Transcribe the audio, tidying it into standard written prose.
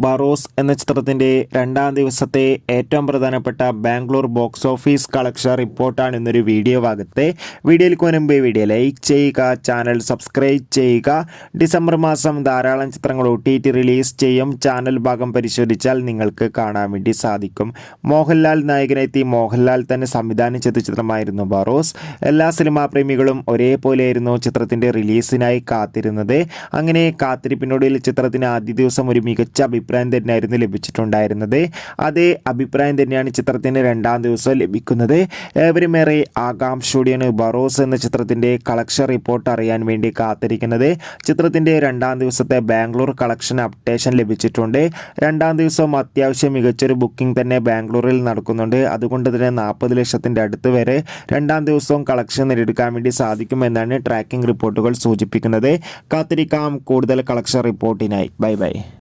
ബറോസ് എന്ന ചിത്രത്തിൻ്റെ രണ്ടാം ദിവസത്തെ ഏറ്റവും പ്രധാനപ്പെട്ട ബാംഗ്ലൂർ ബോക്സ് ഓഫീസ് കളക്ഷൻ റിപ്പോർട്ടാണ് ഇന്നൊരു വീഡിയോ ഭാഗത്തെ. വീഡിയോയിലേക്ക് മുൻപ് വീഡിയോ ലൈക്ക് ചെയ്യുക, ചാനൽ സബ്സ്ക്രൈബ് ചെയ്യുക. ഡിസംബർ മാസം ധാരാളം ചിത്രങ്ങൾ OTT റിലീസ് ചെയ്യും. ചാനൽ ഭാഗം പരിശോധിച്ചാൽ നിങ്ങൾക്ക് കാണാൻ വേണ്ടി സാധിക്കും. മോഹൻലാൽ നായകനെത്തി മോഹൻലാൽ തന്നെ സംവിധാനം ചെയ്ത ചിത്രമായിരുന്നു ബറോസ്. എല്ലാ സിനിമാ പ്രേമികളും ഒരേപോലെയായിരുന്നു ചിത്രത്തിൻ്റെ റിലീസിനായി കാത്തിരുന്നത്. അങ്ങനെ കാത്തിരിപ്പിനൊടുവിൽ ചിത്രത്തിന് ആദ്യ ദിവസം ഒരു മികച്ച അഭിപ്രായം തന്നെയായിരുന്നു ലഭിച്ചിട്ടുണ്ടായിരുന്നത്. അതേ അഭിപ്രായം തന്നെയാണ് ചിത്രത്തിന് രണ്ടാം ദിവസം ലഭിക്കുന്നത്. ഏവരുമേറെ ആകാംക്ഷയോടെയാണ് ബറോസ് എന്ന ചിത്രത്തിൻ്റെ കളക്ഷൻ റിപ്പോർട്ട് അറിയാൻ വേണ്ടി കാത്തിരിക്കുന്നത്. ചിത്രത്തിൻ്റെ രണ്ടാം ദിവസത്തെ ബാംഗ്ലൂർ കളക്ഷൻ അപ്ഡേഷൻ ലഭിച്ചിട്ടുണ്ട്. രണ്ടാം ദിവസം അത്യാവശ്യം മികച്ചൊരു ബുക്കിംഗ് തന്നെ ബാംഗ്ലൂരിൽ നടക്കുന്നുണ്ട്. അതുകൊണ്ട് തന്നെ 40 ലക്ഷത്തിൻ്റെ അടുത്ത് വരെ രണ്ടാം ദിവസവും കളക്ഷൻ നേടിയെടുക്കാൻ വേണ്ടി സാധിക്കുമെന്നാണ് ട്രാക്കിംഗ് റിപ്പോർട്ടുകൾ സൂചിപ്പിക്കുന്നത്. കാത്തിരിക്കാം കൂടുതൽ കളക്ഷൻ റിപ്പോർട്ടിനായി. Bye bye.